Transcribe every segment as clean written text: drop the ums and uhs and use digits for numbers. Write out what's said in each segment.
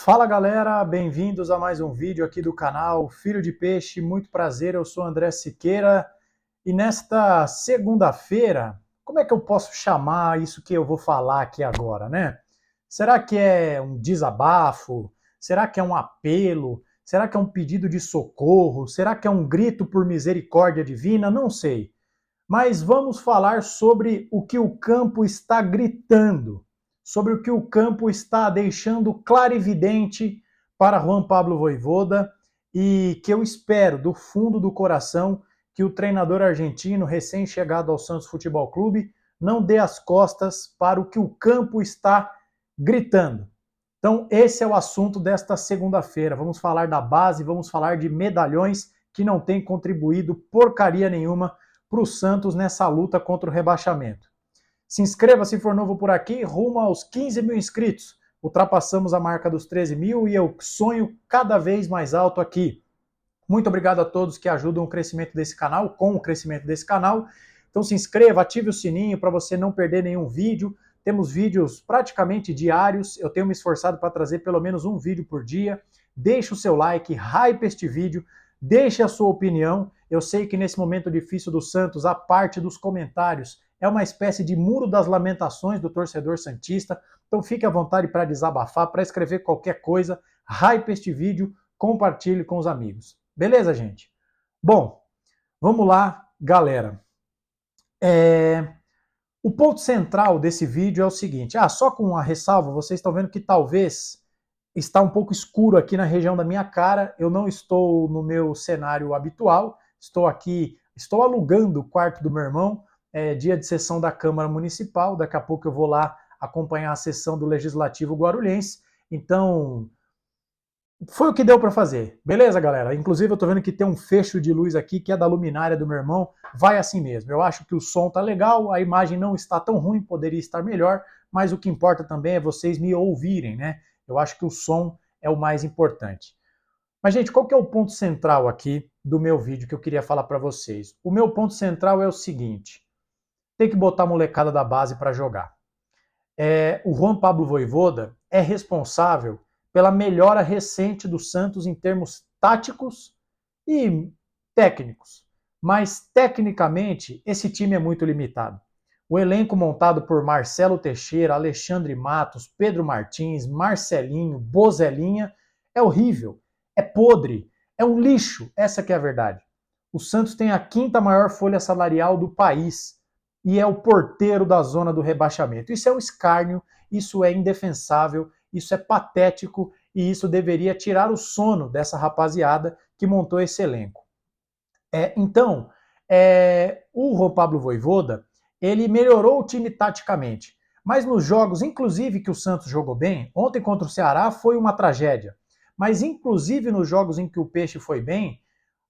Fala galera, bem-vindos a mais um vídeo aqui do canal Filho de Peixe. Muito prazer, eu sou André Siqueira e nesta segunda-feira, como é que eu posso chamar isso que eu vou falar aqui agora, né? Será que é um desabafo? Será que é um apelo? Será que é um pedido de socorro? Será que é um grito por misericórdia divina? Não sei. Mas vamos falar sobre o que o campo está gritando, sobre o que o campo está deixando clarividente para Juan Pablo Vojvoda e que eu espero do fundo do coração que o treinador argentino recém-chegado ao Santos Futebol Clube não dê as costas para o que o campo está gritando. Então, esse é o assunto desta segunda-feira. Vamos falar da base, vamos falar de medalhões que não têm contribuído porcaria nenhuma para o Santos nessa luta contra o rebaixamento. Se inscreva se for novo por aqui, rumo aos 15 mil inscritos. Ultrapassamos a marca dos 13 mil e eu sonho cada vez mais alto aqui. Muito obrigado a todos que ajudam o crescimento desse canal, com o crescimento desse canal. Então se inscreva, ative o sininho para você não perder nenhum vídeo. Temos vídeos praticamente diários, eu tenho me esforçado para trazer pelo menos um vídeo por dia. Deixe o seu like, hype este vídeo, deixe a sua opinião. Eu sei que nesse momento difícil do Santos, a parte dos comentários é uma espécie de muro das lamentações do torcedor santista. Então fique à vontade para desabafar, para escrever qualquer coisa, hype este vídeo, compartilhe com os amigos. Beleza, gente? Bom, vamos lá, galera. O ponto central desse vídeo é o seguinte. Só com uma ressalva, vocês estão vendo que talvez está um pouco escuro aqui na região da minha cara. Eu não estou no meu cenário habitual. Estou aqui, estou alugando o quarto do meu irmão. É dia de sessão da Câmara Municipal. Daqui a pouco eu vou lá acompanhar a sessão do Legislativo Guarulhense. Então, foi o que deu para fazer. Beleza, galera? Inclusive, eu tô vendo que tem um fecho de luz aqui, que é da luminária do meu irmão. Vai assim mesmo. Eu acho que o som tá legal, a imagem não está tão ruim, poderia estar melhor, mas o que importa também é vocês me ouvirem, né? Eu acho que o som é o mais importante. Mas, gente, qual que é o ponto central aqui do meu vídeo que eu queria falar para vocês? O meu ponto central é o seguinte. Tem que botar a molecada da base para jogar. O Juan Pablo Vojvoda é responsável pela melhora recente do Santos em termos táticos e técnicos. Mas, tecnicamente, esse time é muito limitado. O elenco montado por Marcelo Teixeira, Alexandre Matos, Pedro Martins, Marcelinho, Bozelinha é horrível, é podre, é um lixo, essa que é a verdade. O Santos tem a quinta maior folha salarial do país e é o porteiro da zona do rebaixamento. Isso é um escárnio, isso é indefensável, isso é patético e isso deveria tirar o sono dessa rapaziada que montou esse elenco. Então, o Juan Pablo Vojvoda, ele melhorou o time taticamente, mas nos jogos, inclusive que o Santos jogou bem, ontem contra o Ceará foi uma tragédia, mas inclusive nos jogos em que o Peixe foi bem,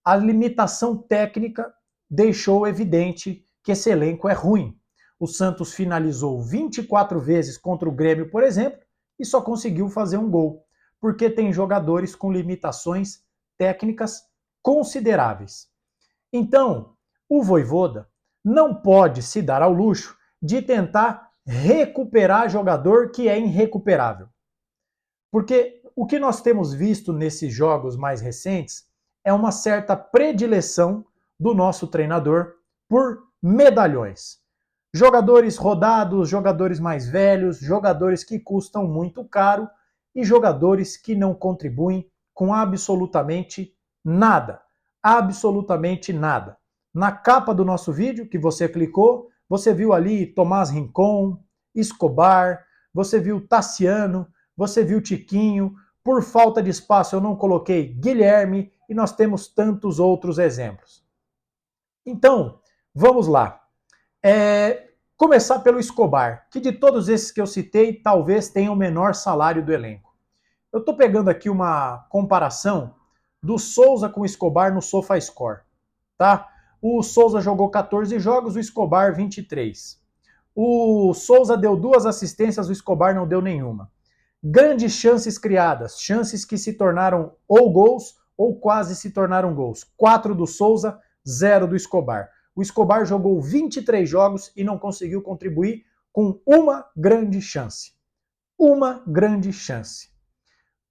a limitação técnica deixou evidente que esse elenco é ruim. O Santos finalizou 24 vezes contra o Grêmio, por exemplo, e só conseguiu fazer um gol, porque tem jogadores com limitações técnicas consideráveis. Então, o Vojvoda não pode se dar ao luxo de tentar recuperar jogador que é irrecuperável. Porque o que nós temos visto nesses jogos mais recentes é uma certa predileção do nosso treinador por medalhões. Jogadores rodados, jogadores mais velhos, jogadores que custam muito caro e jogadores que não contribuem com absolutamente nada. Absolutamente nada. Na capa do nosso vídeo, que você clicou, você viu ali Tomás Rincon, Escobar, você viu Tassiano, você viu Tiquinho. Por falta de espaço eu não coloquei Guilherme e nós temos tantos outros exemplos. Então, vamos lá. Começar pelo Escobar, que de todos esses que eu citei, talvez tenha o menor salário do elenco. Eu estou pegando aqui uma comparação do Souza com o Escobar no SofaScore. Tá? O Souza jogou 14 jogos, o Escobar 23. O Souza deu 2 assistências, o Escobar não deu nenhuma. Grandes chances criadas, chances que se tornaram ou gols ou quase se tornaram gols. 4 do Souza, 0 do Escobar. O Escobar jogou 23 jogos e não conseguiu contribuir com uma grande chance. Uma grande chance.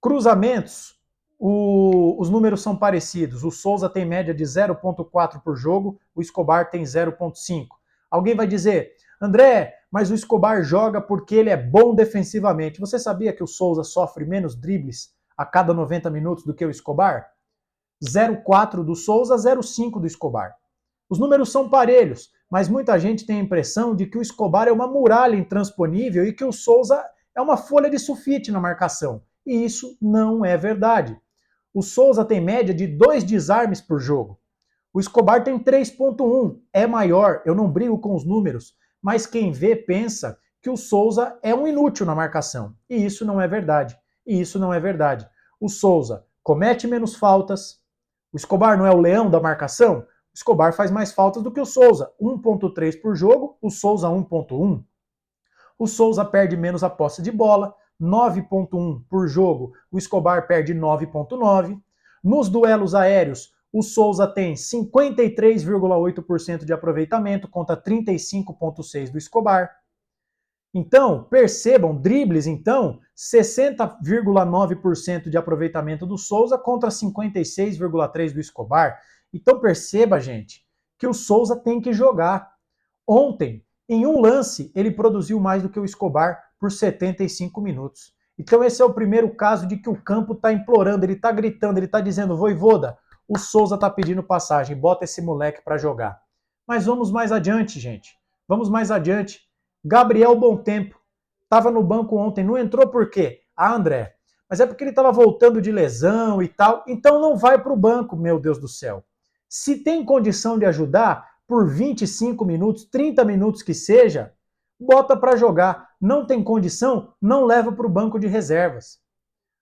Cruzamentos, os números são parecidos. O Souza tem média de 0,4 por jogo, o Escobar tem 0,5. Alguém vai dizer, André, mas o Escobar joga porque ele é bom defensivamente. Você sabia que o Souza sofre menos dribles a cada 90 minutos do que o Escobar? 0,4 do Souza, 0,5 do Escobar. Os números são parelhos, mas muita gente tem a impressão de que o Escobar é uma muralha intransponível e que o Souza é uma folha de sulfite na marcação. E isso não é verdade. O Souza tem média de 2 desarmes por jogo. O Escobar tem 3,1, é maior, eu não brigo com os números, mas quem vê pensa que o Souza é um inútil na marcação. E isso não é verdade. O Souza comete menos faltas. O Escobar não é o leão da marcação? O Escobar faz mais faltas do que o Souza, 1,3 por jogo, o Souza 1,1. O Souza perde menos a posse de bola, 9,1 por jogo, o Escobar perde 9,9. Nos duelos aéreos, o Souza tem 53,8% de aproveitamento contra 35,6% do Escobar. Então, percebam, dribles, então, 60,9% de aproveitamento do Souza contra 56,3% do Escobar. Então perceba, gente, que o Souza tem que jogar. Ontem, em um lance, ele produziu mais do que o Escobar por 75 minutos. Então esse é o primeiro caso de que o campo está implorando, ele está gritando, ele está dizendo, Vojvoda, o Souza está pedindo passagem, bota esse moleque para jogar. Mas vamos mais adiante, gente. Vamos mais adiante. Gabriel Bontempo estava no banco ontem, não entrou por quê? Ah, André, mas é porque ele estava voltando de lesão e tal, então não vai para o banco, meu Deus do céu. Se tem condição de ajudar, por 25 minutos, 30 minutos que seja, bota para jogar. Não tem condição, não leva para o banco de reservas.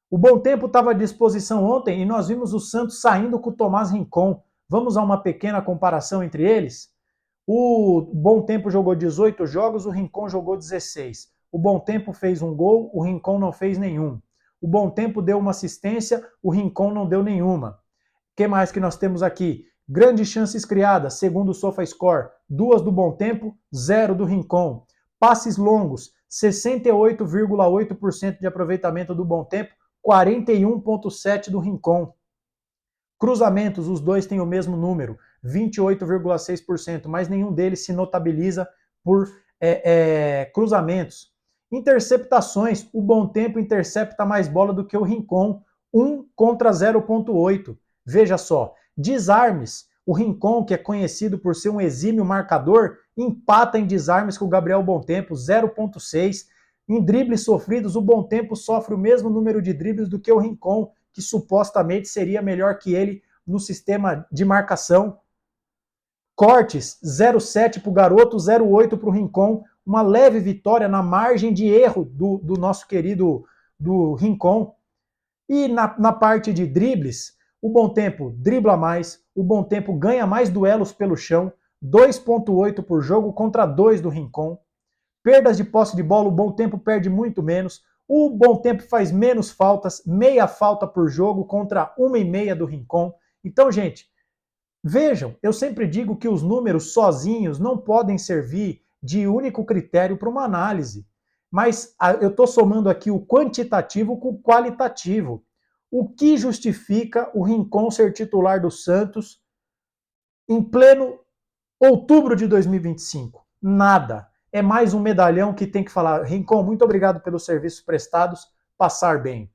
O Bontempo estava à disposição ontem e nós vimos o Santos saindo com o Tomás Rincon. Vamos a uma pequena comparação entre eles? O Bontempo jogou 18 jogos, o Rincon jogou 16. O Bontempo fez um gol, o Rincon não fez nenhum. O Bontempo deu uma assistência, o Rincon não deu nenhuma. O que mais que nós temos aqui? Grandes chances criadas, segundo o SofaScore, 2 do Bontempo, 0 do Rincon. Passes longos, 68,8% de aproveitamento do Bontempo, 41,7% do Rincon. Cruzamentos, os dois têm o mesmo número, 28,6%, mas nenhum deles se notabiliza por cruzamentos. Interceptações, o Bontempo intercepta mais bola do que o Rincon, 1 contra 0,8. Veja só, desarmes, o Rincon, que é conhecido por ser um exímio marcador, empata em desarmes com o Gabriel Bontempo, 0,6. Em dribles sofridos, o Bontempo sofre o mesmo número de dribles do que o Rincon, que supostamente seria melhor que ele no sistema de marcação. Cortes, 0,7 para o garoto, 0,8 para o Rincon. Uma leve vitória na margem de erro do nosso querido do Rincon. E na parte de dribles, o Bontempo dribla mais, o Bontempo ganha mais duelos pelo chão, 2,8 por jogo contra 2 do Rincon. Perdas de posse de bola, o Bontempo perde muito menos. O Bontempo faz menos faltas, meia falta por jogo contra 1,5 do Rincon. Então, gente, vejam, eu sempre digo que os números sozinhos não podem servir de único critério para uma análise. Mas eu estou somando aqui o quantitativo com o qualitativo. O que justifica o Rincon ser titular do Santos em pleno outubro de 2025? Nada. É mais um medalhão que tem que falar, Rincon, muito obrigado pelos serviços prestados, passar bem.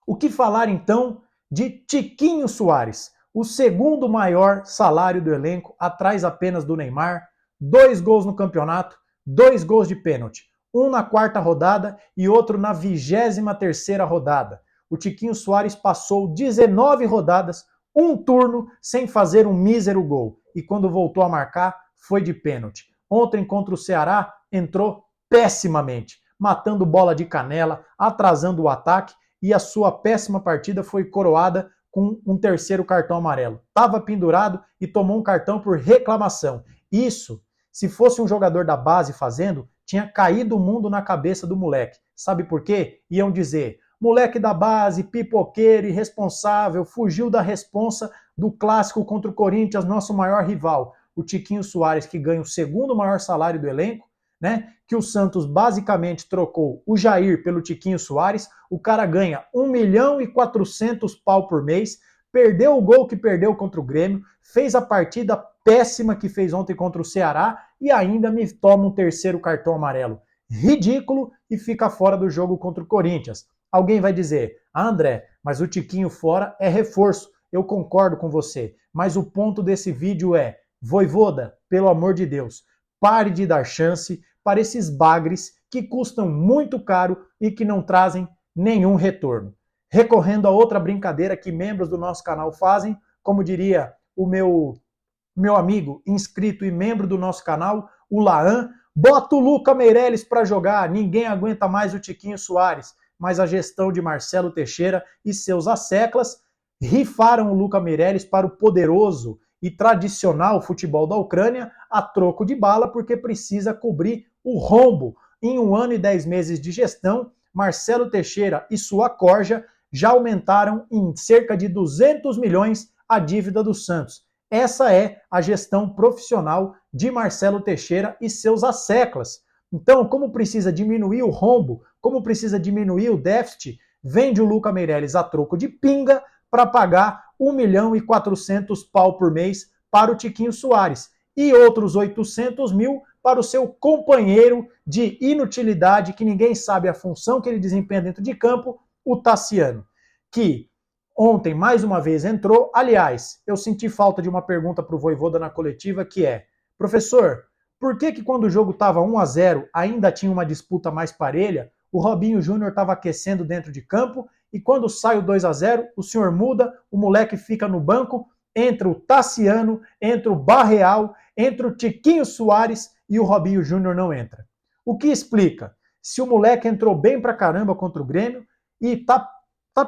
O que falar então de Tiquinho Soares, o segundo maior salário do elenco, atrás apenas do Neymar, 2 gols no campeonato, 2 gols de pênalti, um na 4ª rodada e outro na 23ª rodada. O Tiquinho Soares passou 19 rodadas, um turno, sem fazer um mísero gol. E quando voltou a marcar, foi de pênalti. Ontem contra o Ceará, entrou pessimamente, matando bola de canela, atrasando o ataque, e a sua péssima partida foi coroada com um 3º cartão amarelo. Estava pendurado e tomou um cartão por reclamação. Isso, se fosse um jogador da base fazendo, tinha caído o mundo na cabeça do moleque. Sabe por quê? Iam dizer, moleque da base, pipoqueiro, irresponsável, fugiu da responsa do clássico contra o Corinthians, nosso maior rival. O Tiquinho Soares, que ganha o segundo maior salário do elenco, né? Que o Santos basicamente trocou o Jair pelo Tiquinho Soares, o cara ganha 1.400.000 por mês, perdeu o gol que perdeu contra o Grêmio, fez a partida péssima que fez ontem contra o Ceará e ainda me toma um terceiro cartão amarelo. Ridículo e fica fora do jogo contra o Corinthians. Alguém vai dizer, André, mas o Tiquinho fora é reforço. Eu concordo com você, mas o ponto desse vídeo é, Vojvoda, pelo amor de Deus, pare de dar chance para esses bagres que custam muito caro e que não trazem nenhum retorno. Recorrendo a outra brincadeira que membros do nosso canal fazem, como diria o meu amigo inscrito e membro do nosso canal, o Laan, bota o Luca Meireles para jogar, ninguém aguenta mais o Tiquinho Soares, mas a gestão de Marcelo Teixeira e seus asseclas rifaram o Luca Meireles para o poderoso e tradicional futebol da Ucrânia a troco de bala, porque precisa cobrir o rombo. Em 1 ano e 10 meses de gestão, Marcelo Teixeira e sua corja já aumentaram em cerca de 200 milhões a dívida do Santos. Essa é a gestão profissional de Marcelo Teixeira e seus asseclas. Então, como precisa diminuir o rombo, como precisa diminuir o déficit, vende o Luca Meireles a troco de pinga para pagar 1.400.000 por mês para o Tiquinho Soares e outros 800 mil para o seu companheiro de inutilidade, que ninguém sabe a função que ele desempenha dentro de campo, o Tassiano, que ontem mais uma vez entrou. Aliás, eu senti falta de uma pergunta para o Vojvoda na coletiva, que é, professor, por que quando o jogo estava 1-0 ainda tinha uma disputa mais parelha, o Robinho Júnior estava aquecendo dentro de campo e quando sai o 2-0, o senhor muda, o moleque fica no banco, entra o Tassiano, entra o Barreal, entra o Tiquinho Soares e o Robinho Júnior não entra. O que explica? Se o moleque entrou bem pra caramba contra o Grêmio e tá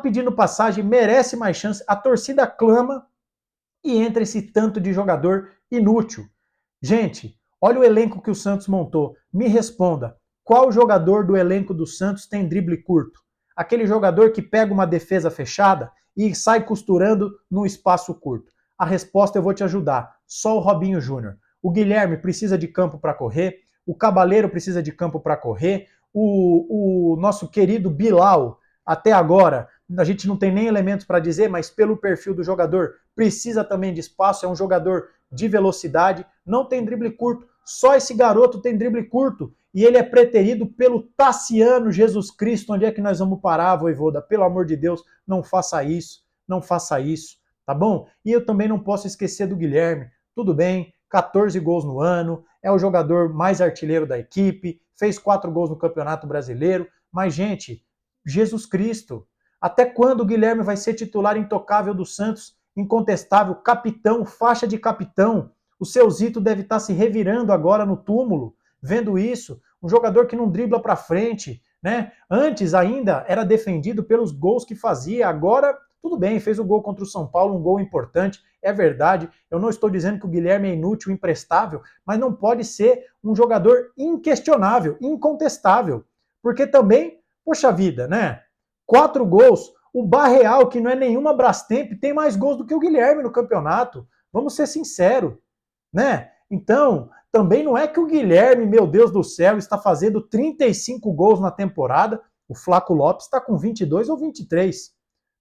pedindo passagem, merece mais chance, a torcida clama e entra esse tanto de jogador inútil. Gente, olha o elenco que o Santos montou. Me responda, qual jogador do elenco do Santos tem drible curto? Aquele jogador que pega uma defesa fechada e sai costurando num espaço curto. A resposta eu vou te ajudar. Só o Robinho Júnior. O Guilherme precisa de campo para correr, o Cabaleiro precisa de campo para correr, o nosso querido Bilal, até agora, a gente não tem nem elementos para dizer, mas pelo perfil do jogador, precisa também de espaço, é um jogador de velocidade, não tem drible curto, só esse garoto tem drible curto, e ele é preterido pelo Tassiano Jesus Cristo. Onde é que nós vamos parar, Vojvoda? Pelo amor de Deus, não faça isso, tá bom? E eu também não posso esquecer do Guilherme, tudo bem, 14 gols no ano, é o jogador mais artilheiro da equipe, fez 4 gols no Campeonato Brasileiro, mas, gente, Jesus Cristo, até quando o Guilherme vai ser titular intocável do Santos, incontestável, capitão, faixa de capitão? O seu Zito deve estar se revirando agora no túmulo, vendo isso, um jogador que não dribla para frente, né? Antes ainda era defendido pelos gols que fazia, agora tudo bem, fez o gol contra o São Paulo, um gol importante, é verdade. Eu não estou dizendo que o Guilherme é inútil, imprestável, mas não pode ser um jogador inquestionável, incontestável, porque também, poxa vida, né? 4 gols, o Barreal, que não é nenhuma Brastemp, tem mais gols do que o Guilherme no campeonato. Vamos ser sinceros, né? Então, também não é que o Guilherme, meu Deus do céu, está fazendo 35 gols na temporada, o Flaco Lopes está com 22 ou 23.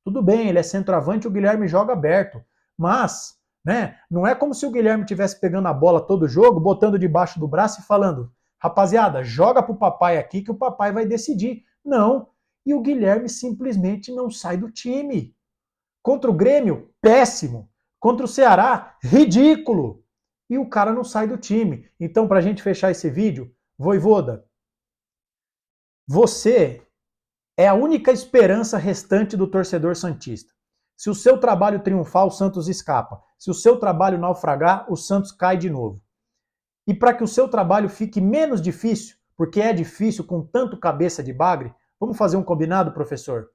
Tudo bem, ele é centroavante, o Guilherme joga aberto, mas, né, não é como se o Guilherme estivesse pegando a bola todo jogo, botando debaixo do braço e falando, rapaziada, joga pro papai aqui que o papai vai decidir. Não, e o Guilherme simplesmente não sai do time. Contra o Grêmio, péssimo. Contra o Ceará, ridículo. E o cara não sai do time. Então, para a gente fechar esse vídeo, Vojvoda, você é a única esperança restante do torcedor santista. Se o seu trabalho triunfar, o Santos escapa. Se o seu trabalho naufragar, o Santos cai de novo. E para que o seu trabalho fique menos difícil, porque é difícil com tanto cabeça de bagre, vamos fazer um combinado, professor?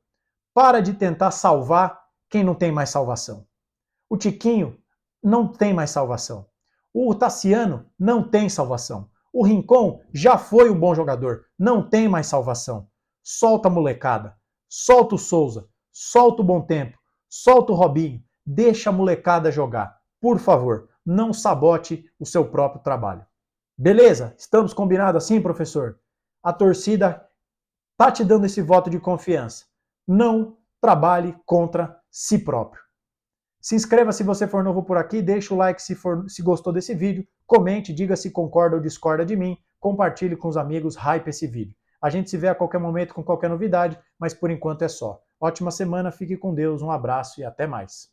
Para de tentar salvar quem não tem mais salvação. O Tiquinho não tem mais salvação. O Tassiano não tem salvação. O Rincon já foi um bom jogador, não tem mais salvação. Solta a molecada, solta o Souza, solta o Bom Tempo, solta o Robinho, deixa a molecada jogar. Por favor, não sabote o seu próprio trabalho. Beleza? Estamos combinados assim, professor? A torcida tá te dando esse voto de confiança. Não trabalhe contra si próprio. Se inscreva se você for novo por aqui, deixa o like se gostou desse vídeo, comente, diga se concorda ou discorda de mim, compartilhe com os amigos, hype esse vídeo. A gente se vê a qualquer momento com qualquer novidade, mas por enquanto é só. Ótima semana, fique com Deus, um abraço e até mais.